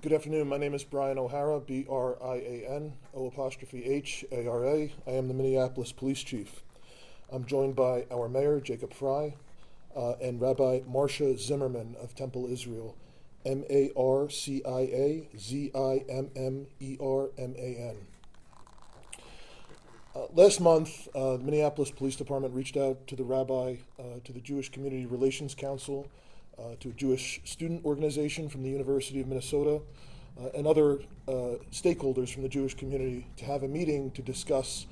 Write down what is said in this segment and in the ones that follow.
Good afternoon. My name is Brian O'Hara, B-R-I-A-N, O''H-A-R-A. I am the Minneapolis Police Chief. I'm joined by our Mayor, Jacob Fry, and Rabbi Marcia Zimmerman of Temple Israel, M-A-R-C-I-A-Z-I-M-M-E-R-M-A-N. Last month, the Minneapolis Police Department reached out to the rabbi, to the Jewish Community Relations Council, to a Jewish student organization from the University of Minnesota, and other stakeholders from the Jewish community to have a meeting to discuss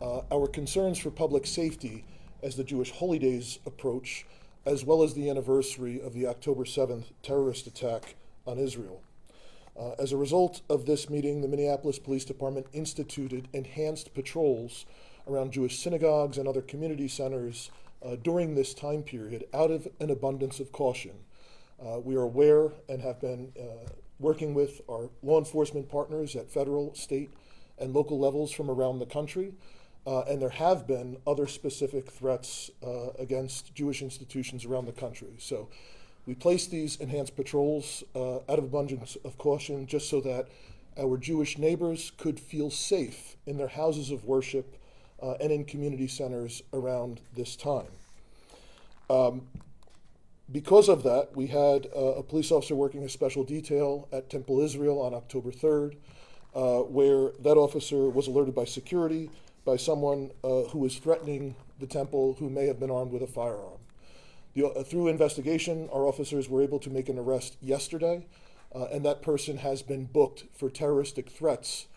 our concerns for public safety as the Jewish holy days approach, as well as the anniversary of the October 7th terrorist attack on Israel. As a result of this meeting, the Minneapolis Police Department instituted enhanced patrols around Jewish synagogues and other community centers during this time period out of an abundance of caution. We are aware and have been working with our law enforcement partners at federal, state, and local levels from around the country, and there have been other specific threats against Jewish institutions around the country. So we placed these enhanced patrols out of abundance of caution just so that our Jewish neighbors could feel safe in their houses of worship and in community centers around this time. Because of that, we had a police officer working a special detail at Temple Israel on October 3rd, where that officer was alerted by security by someone who was threatening the temple who may have been armed with a firearm. Through investigation, our officers were able to make an arrest yesterday, and that person has been booked for terroristic threats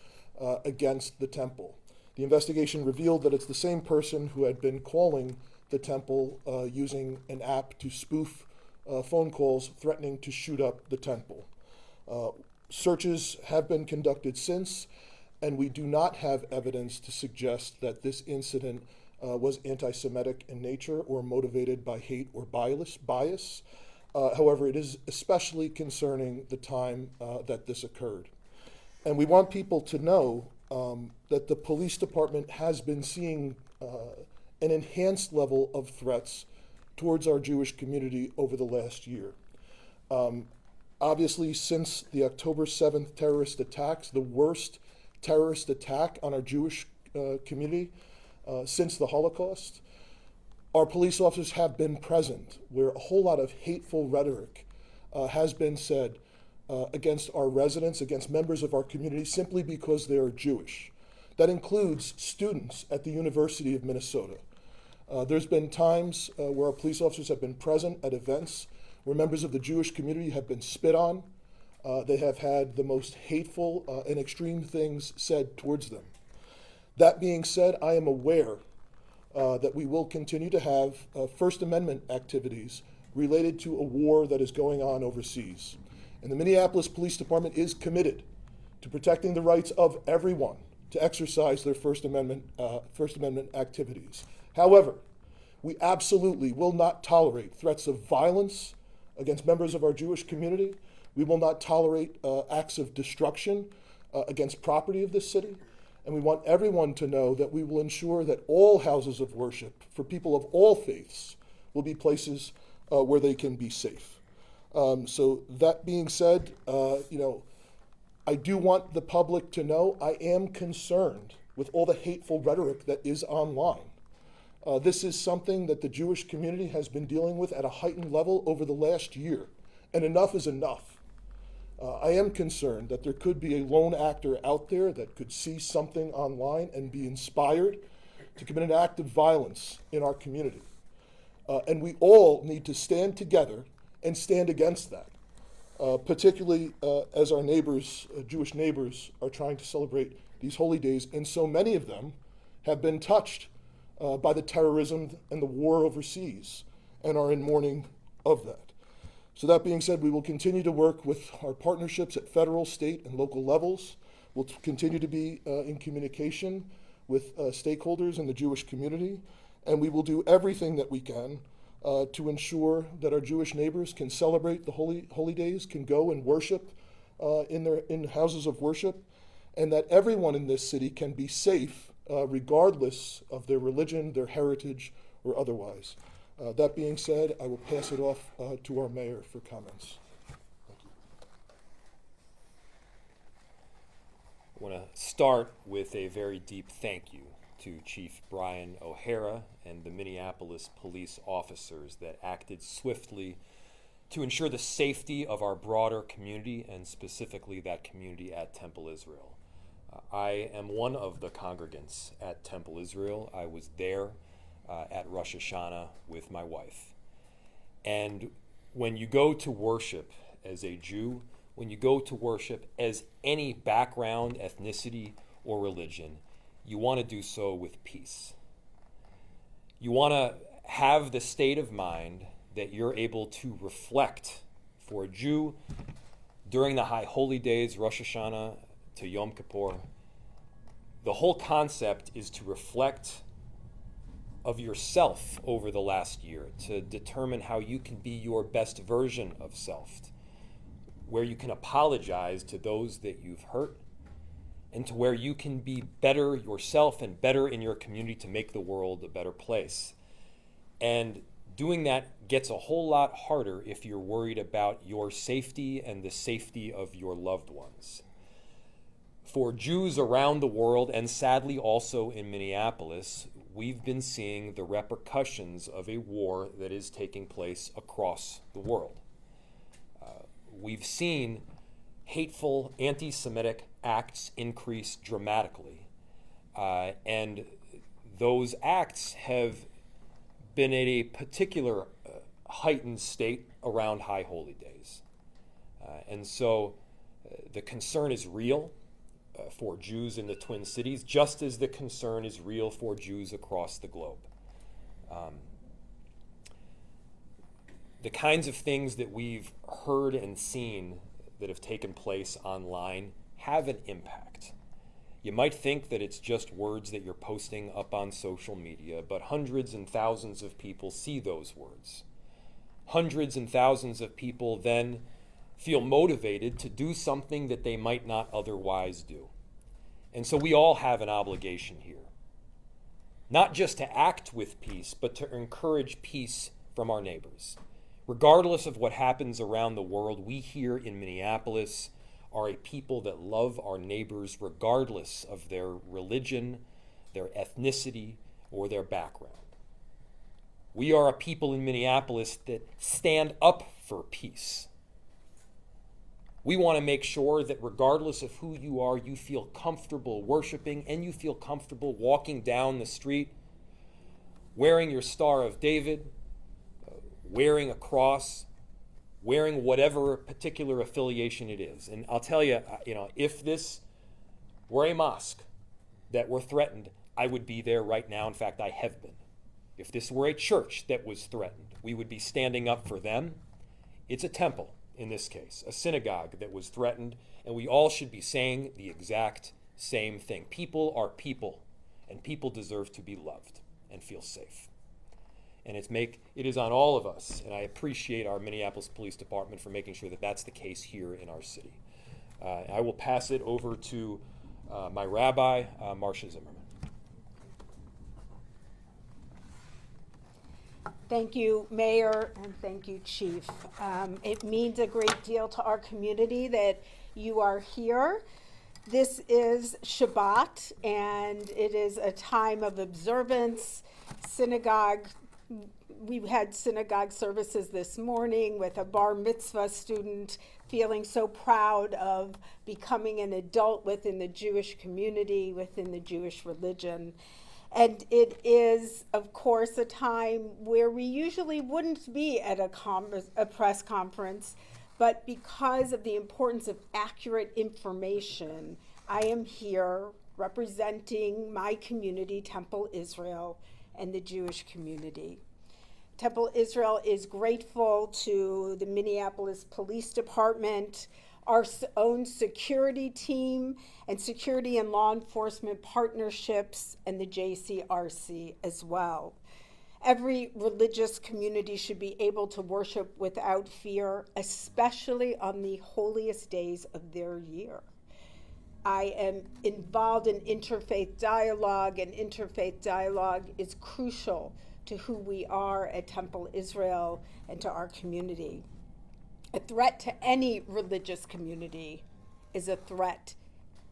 against the temple. The investigation revealed that it's the same person who had been calling the temple using an app to spoof phone calls threatening to shoot up the temple. Searches have been conducted since, and we do not have evidence to suggest that this incident was anti-Semitic in nature or motivated by hate or bias. However, it is especially concerning the time that this occurred. And we want people to know that the police department has been seeing an enhanced level of threats towards our Jewish community over the last year. Obviously, since the October 7th terrorist attacks, the worst terrorist attack on our Jewish community since the Holocaust, our police officers have been present where a whole lot of hateful rhetoric has been said against our residents, against members of our community, simply because they are Jewish. That includes students at the University of Minnesota. There's been times where our police officers have been present at events where members of the Jewish community have been spit on. They have had the most hateful and extreme things said towards them. That being said, I am aware that we will continue to have First Amendment activities related to a war that is going on overseas. And the Minneapolis Police Department is committed to protecting the rights of everyone to exercise their First Amendment activities. However, we absolutely will not tolerate threats of violence against members of our Jewish community. We will not tolerate acts of destruction against property of this city. And we want everyone to know that we will ensure that all houses of worship for people of all faiths will be places where they can be safe. So that being said, I do want the public to know I am concerned with all the hateful rhetoric that is online. This is something that the Jewish community has been dealing with at a heightened level over the last year, and enough is enough. I am concerned that there could be a lone actor out there that could see something online and be inspired to commit an act of violence in our community. And we all need to stand together and stand against that, particularly as our neighbors, Jewish neighbors, are trying to celebrate these holy days, and so many of them have been touched by the terrorism and the war overseas and are in mourning of that. So that being said, we will continue to work with our partnerships at federal, state, and local levels. We'll continue to be in communication with stakeholders in the Jewish community, and we will do everything that we can to ensure that our Jewish neighbors can celebrate the holy days, can go and worship in houses of worship, and that everyone in this city can be safe regardless of their religion, their heritage, or otherwise. That being said, I will pass it off to our mayor for comments. Thank you. I want to start with a very deep thank you to Chief Brian O'Hara and the Minneapolis police officers that acted swiftly to ensure the safety of our broader community, and specifically that community at Temple Israel. I am one of the congregants at Temple Israel. I was there at Rosh Hashanah with my wife. And when you go to worship as a Jew, when you go to worship as any background, ethnicity, or religion, you want to do so with peace. You want to have the state of mind that you're able to reflect. For a Jew, during the high holy days, Rosh Hashanah to Yom Kippur, the whole concept is to reflect of yourself over the last year, to determine how you can be your best version of self, where you can apologize to those that you've hurt, and to where you can be better yourself and better in your community to make the world a better place. And doing that gets a whole lot harder if you're worried about your safety and the safety of your loved ones. For Jews around the world, and sadly also in Minneapolis, we've been seeing the repercussions of a war that is taking place across the world. We've seen hateful anti-Semitic acts increase dramatically, and those acts have been at a particular heightened state around high holy days. And so the concern is real for Jews in the Twin Cities, just as the concern is real for Jews across the globe. The kinds of things that we've heard and seen that have taken place online have an impact. You might think that it's just words that you're posting up on social media, but hundreds and thousands of people see those words. Hundreds and thousands of people then feel motivated to do something that they might not otherwise do. And so we all have an obligation here, not just to act with peace, but to encourage peace from our neighbors. Regardless of what happens around the world, we here in Minneapolis are a people that love our neighbors regardless of their religion, their ethnicity, or their background. We are a people in Minneapolis that stand up for peace. We want to make sure that regardless of who you are, you feel comfortable worshiping and you feel comfortable walking down the street, wearing your Star of David, wearing a cross, wearing whatever particular affiliation it is. And I'll tell you, if this were a mosque that were threatened, I would be there right now. In fact, I have been. If this were a church that was threatened, we would be standing up for them. It's a temple, in this case, a synagogue that was threatened, and we all should be saying the exact same thing. People are people, and people deserve to be loved and feel safe. And it is on all of us, and I appreciate our Minneapolis Police Department for making sure that that's the case here in our city. I will pass it over to my rabbi, Marcia Zimmerman. Thank you, Mayor, and thank you, Chief. It means a great deal to our community that you are here. This is Shabbat, and it is a time of observance. We had synagogue services this morning with a bar mitzvah student feeling so proud of becoming an adult within the Jewish community, within the Jewish religion. And it is, of course, a time where we usually wouldn't be at a press conference, but because of the importance of accurate information, I am here representing my community, Temple Israel, and the Jewish community. Temple Israel is grateful to the Minneapolis Police Department, our own security team, and security and law enforcement partnerships, and the JCRC as well. Every religious community should be able to worship without fear, especially on the holiest days of their year. I am involved in interfaith dialogue, and interfaith dialogue is crucial to who we are at Temple Israel and to our community. A threat to any religious community is a threat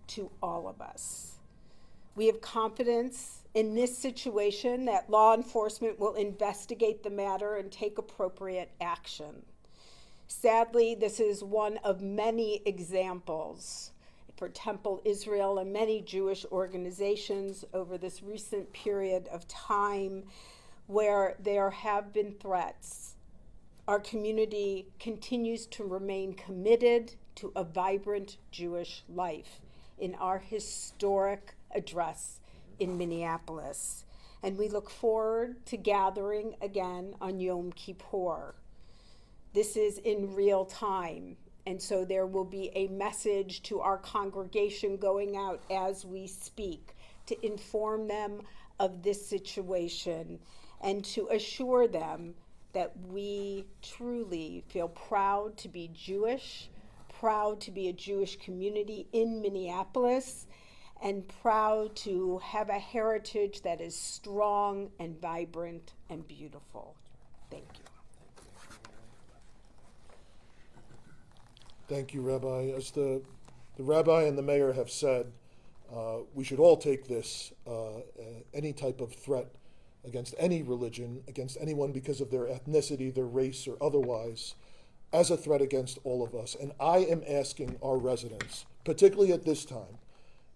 to all of us. We have confidence in this situation that law enforcement will investigate the matter and take appropriate action. Sadly, this is one of many examples for Temple Israel and many Jewish organizations over this recent period of time where there have been threats. Our community continues to remain committed to a vibrant Jewish life in our historic address in Minneapolis. And we look forward to gathering again on Yom Kippur. This is in real time, and so there will be a message to our congregation going out as we speak to inform them of this situation and to assure them that we truly feel proud to be Jewish, proud to be a Jewish community in Minneapolis, and proud to have a heritage that is strong and vibrant and beautiful. Thank you. Thank you, Rabbi. As the Rabbi and the mayor have said, we should all take this, any type of threat against any religion, against anyone because of their ethnicity, their race, or otherwise, as a threat against all of us. And I am asking our residents, particularly at this time,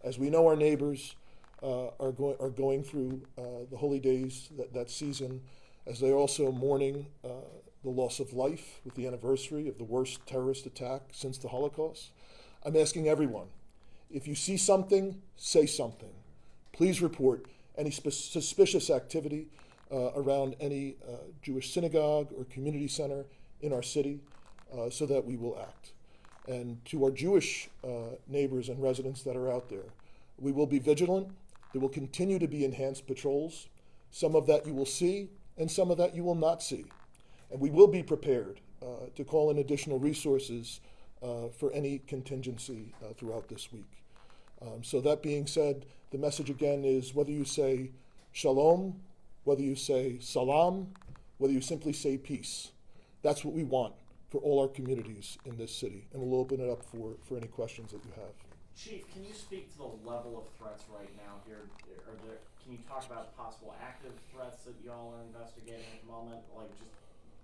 as we know our neighbors are going through the holy days, that season, as they're also mourning the loss of life with the anniversary of the worst terrorist attack since the Holocaust. I'm asking everyone, if you see something, say something. Please report any suspicious activity around any Jewish synagogue or community center in our city so that we will act. And to our Jewish neighbors and residents that are out there, we will be vigilant. There will continue to be enhanced patrols. Some of that you will see, and some of that you will not see. And we will be prepared to call in additional resources for any contingency throughout this week. So that being said, the message again is whether you say shalom, whether you say salam, whether you simply say peace. That's what we want for all our communities in this city. And we'll open it up for any questions that you have. Chief, can you speak to the level of threats right now here? Can you talk about possible active threats that y'all are investigating at the moment?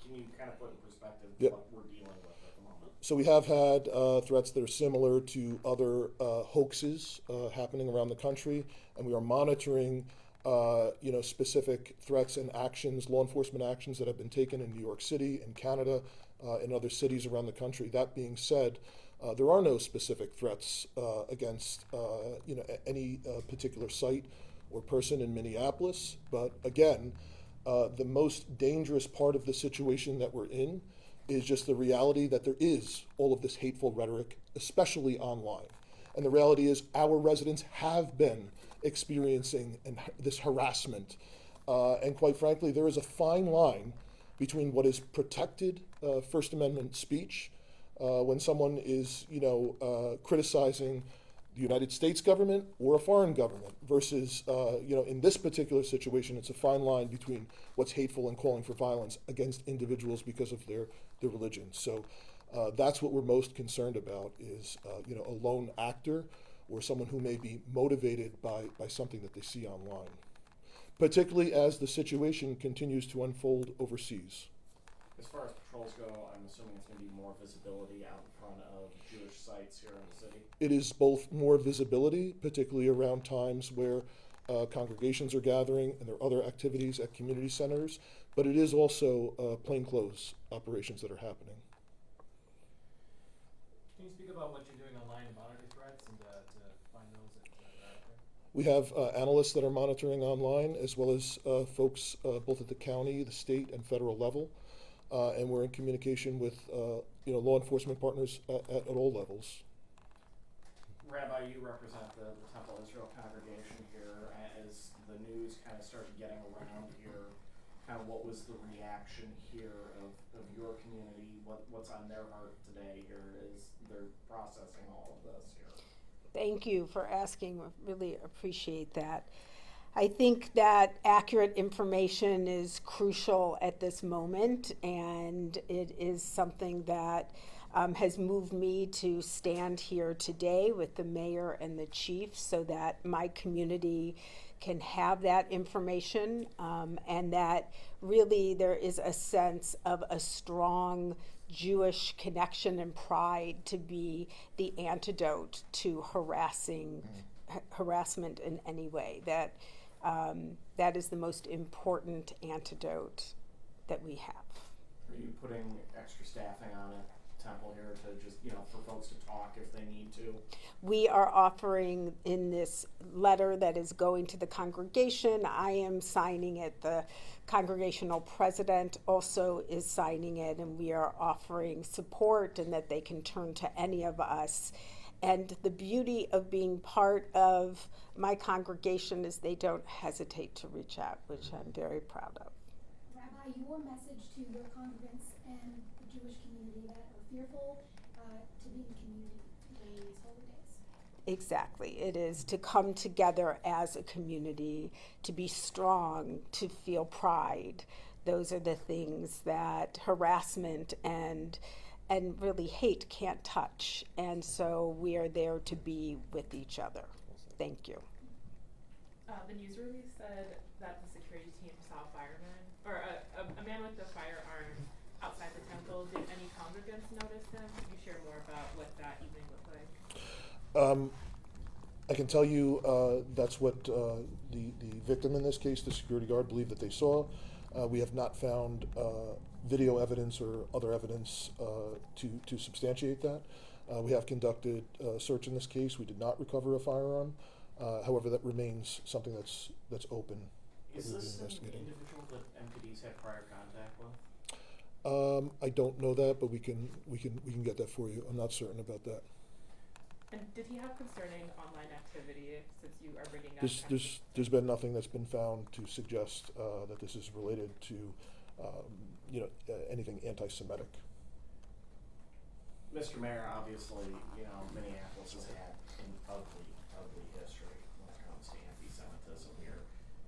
Can you kind of put in perspective what we're dealing with at the moment? So we have had threats that are similar to other hoaxes happening around the country, and we are monitoring specific threats and actions, law enforcement actions that have been taken in New York City, in Canada, in other cities around the country. That being said, there are no specific threats against any particular site or person in Minneapolis, but again, the most dangerous part of the situation that we're in is just the reality that there is all of this hateful rhetoric, especially online. And the reality is our residents have been experiencing this harassment. And quite frankly, there is a fine line between what is protected First Amendment speech when someone is, criticizing the United States government or a foreign government versus, in this particular situation, it's a fine line between what's hateful and calling for violence against individuals because of their religion. So that's what we're most concerned about is, a lone actor or someone who may be motivated by something that they see online, particularly as the situation continues to unfold overseas. As far as patrols go, I'm assuming it's going to be more visibility out in front of Jewish sites here in the city? It is both more visibility, particularly around times where congregations are gathering and there are other activities at community centers, but it is also plainclothes operations that are happening. Can you speak about what you're doing online to monitor threats and to find those that are out there? We have analysts that are monitoring online, as well as folks both at the county, the state, and federal level. And we're in communication with law enforcement partners at all levels. Rabbi, you represent the Temple Israel congregation here. As the news kind of started getting around here, kind of what was the reaction here of your community? What's on their heart today here as they're processing all of this here? Thank you for asking. Really appreciate that. I think that accurate information is crucial at this moment, and it is something that has moved me to stand here today with the mayor and the chief so that my community can have that information, and that really there is a sense of a strong Jewish connection and pride to be the antidote to harassment in any way. That is the most important antidote that we have. Are you putting extra staffing on at Temple here to just, for folks to talk if they need to? We are offering in this letter that is going to the congregation, I am signing it, the congregational president also is signing it, and we are offering support and that they can turn to any of us. And the beauty of being part of my congregation is they don't hesitate to reach out, which I'm very proud of. Rabbi, your message to your congregants and the Jewish community that are fearful to be in community during these holy days. Exactly. It is to come together as a community, to be strong, to feel pride. Those are the things that harassment and really hate can't touch. And so we are there to be with each other. Thank you. The news release said that the security team saw a fireman, or a man with a firearm outside the temple. Did any congregants notice him? Could you share more about what that evening looked like? I can tell you that's what the victim in this case, the security guard, believed that they saw. We have not found video evidence or other evidence to substantiate that. We have conducted a search in this case. We did not recover a firearm. However, that remains something that's open. Is this an individual that MPD's had prior contact with? I don't know that, but we can get that for you. I'm not certain about that. And did he have concerning online activity, since you are bringing up? There's been nothing that's been found to suggest that this is related to anything anti-Semitic. Mr. Mayor, obviously, Minneapolis has had an ugly history when it comes to anti-Semitism here.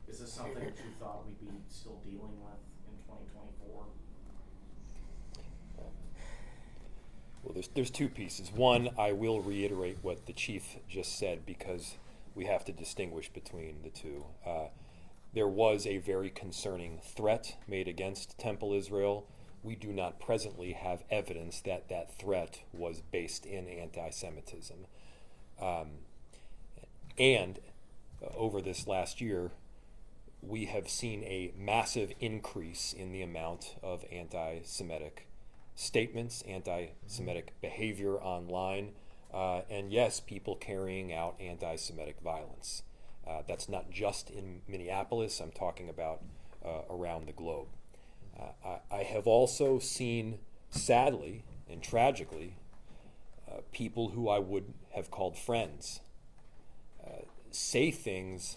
Is this something that you thought we'd be still dealing with in 2024? Well, there's two pieces. One, I will reiterate what the chief just said because we have to distinguish between the two. There was a very concerning threat made against Temple Israel. We do not presently have evidence that that threat was based in anti-Semitism. And over this last year, we have seen a massive increase in the amount of anti-Semitic statements, anti-Semitic behavior online, and yes, people carrying out anti-Semitic violence. That's not just in Minneapolis. I'm talking about around the globe. I have also seen, sadly and tragically, people who I would have called friends say things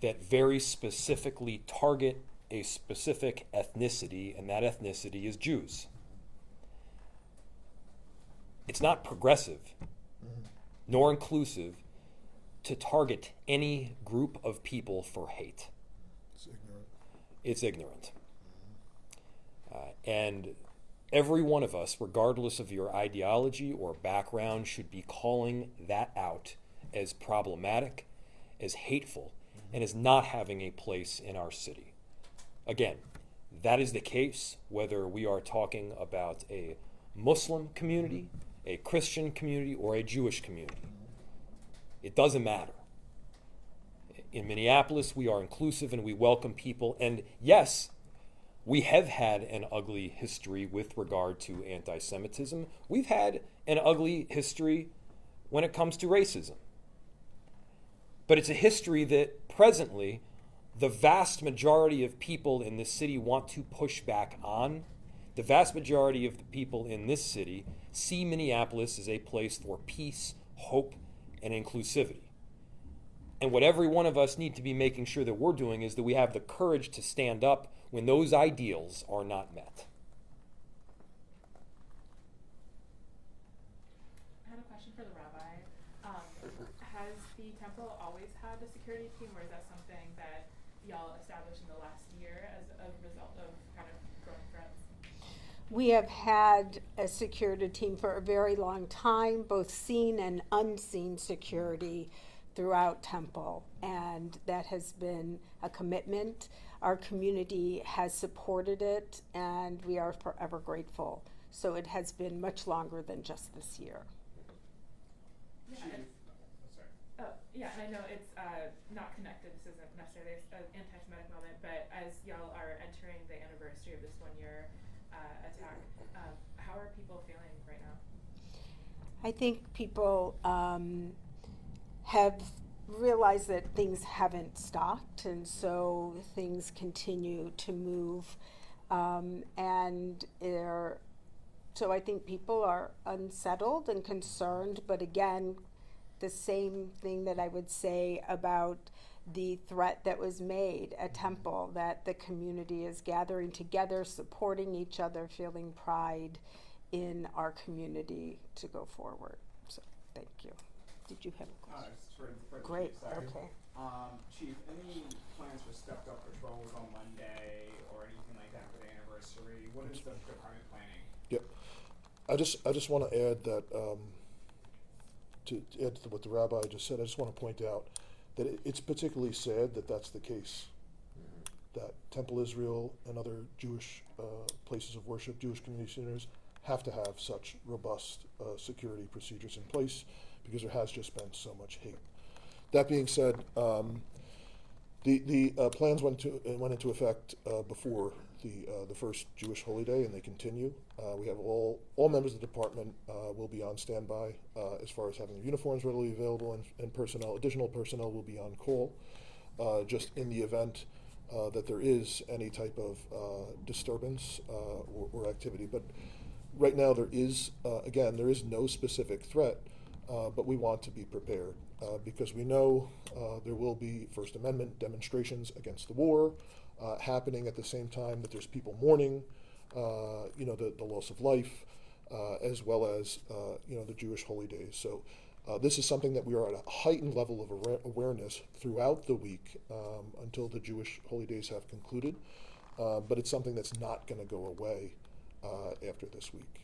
that very specifically target a specific ethnicity, and that ethnicity is Jews. It's not progressive, nor inclusive, to target any group of people for hate. It's ignorant. It's ignorant. And every one of us, regardless of your ideology or background, should be calling that out as problematic, as hateful, and as not having a place in our city. Again, that is the case whether we are talking about a Muslim community, a Christian community, or a Jewish community. It doesn't matter. In Minneapolis, we are inclusive and we welcome people. And yes, we have had an ugly history with regard to anti-Semitism. We've had an ugly history when it comes to racism. But it's a history that presently the vast majority of people in this city want to push back on. The vast majority of the people in this city see Minneapolis as a place for peace, hope, and inclusivity. And what every one of us need to be making sure that we're doing is that we have the courage to stand up when those ideals are not met. I had a question for the rabbi. Has the temple always had a security team, or is that something that y'all established in the last year as a result of kind of growing threats? We have had a security team for a very long time, both seen and unseen security throughout Temple, and that has been a commitment. Our community has supported it, and we are forever grateful. So it has been much longer than just this year. Yeah, yeah, and I know it's not connected. This isn't necessarily an anti-Semitic moment, but as y'all are entering the anniversary of this one-year attack, how are people feeling right now? I think people have realized that things haven't stopped, and so things continue to move, and so I think people are unsettled and concerned, but again, the same thing that I would say about the threat that was made at Temple, that the community is gathering together, supporting each other, feeling pride in our community to go forward. So, thank you. Did you have a question? For the Great, Chief, sorry. okay. Chief, any plans for stepped up patrols on Monday or anything like that for the anniversary? What is the department planning? Yep. I just want to add that, to add to what the rabbi just said, I just want to point out that it's particularly sad that that's the case. That Temple Israel and other Jewish places of worship, Jewish community centers, have to have such robust security procedures in place because there has just been so much hate. That being said, the plans went into effect before the first Jewish holy day, and they continue. We have all members of the department will be on standby as far as having their uniforms readily available, and additional personnel will be on call just in the event that there is any type of disturbance or activity. But right now there is no specific threat, but we want to be prepared because we know there will be First Amendment demonstrations against the war happening at the same time that there's people mourning, the loss of life, as well as the Jewish holy days. So this is something that we are at a heightened level of awareness throughout the week until the Jewish holy days have concluded, but it's something that's not going to go away after this week.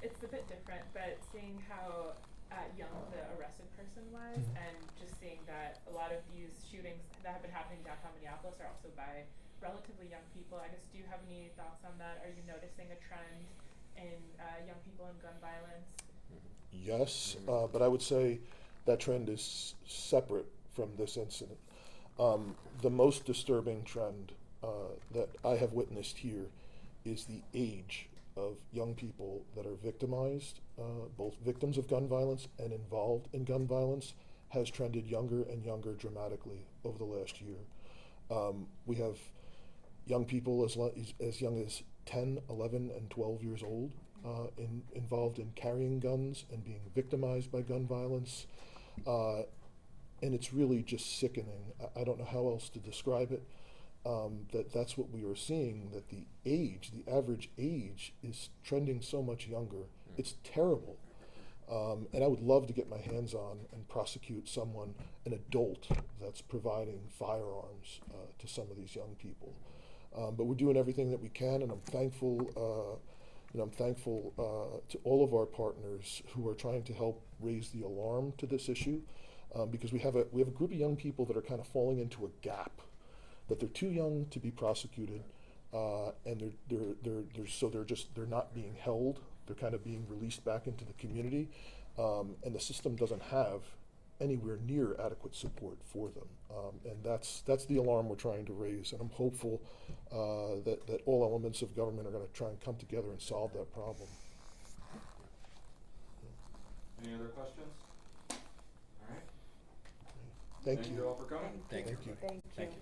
It's a bit different, but seeing how young the arrested person was, and just seeing that a lot of these shootings that have been happening downtown Minneapolis are also by relatively young people. I guess, do you have any thoughts on that? Are you noticing a trend in young people and gun violence? Yes, but I would say that trend is separate from this incident. The most disturbing trend that I have witnessed here is the age of young people that are victimized, both victims of gun violence and involved in gun violence, has trended younger and younger dramatically over the last year. We have young people as young as 10, 11, and 12 years old involved in carrying guns and being victimized by gun violence. And it's really just sickening. I don't know how else to describe it. That's what we are seeing, that the average age is trending so much younger. It's terrible. And I would love to get my hands on and prosecute someone, an adult, that's providing firearms to some of these young people. But we're doing everything that we can, and I'm thankful. I'm thankful to all of our partners who are trying to help raise the alarm to this issue, because we have a group of young people that are kind of falling into a gap, that they're too young to be prosecuted, and they're not being held. They're kind of being released back into the community, and the system doesn't have anywhere near adequate support for them. And that's the alarm we're trying to raise, and I'm hopeful that all elements of government are going to try and come together and solve that problem. Any other questions? All right. Thank you all for coming. Thank you. Thank you. Thank you.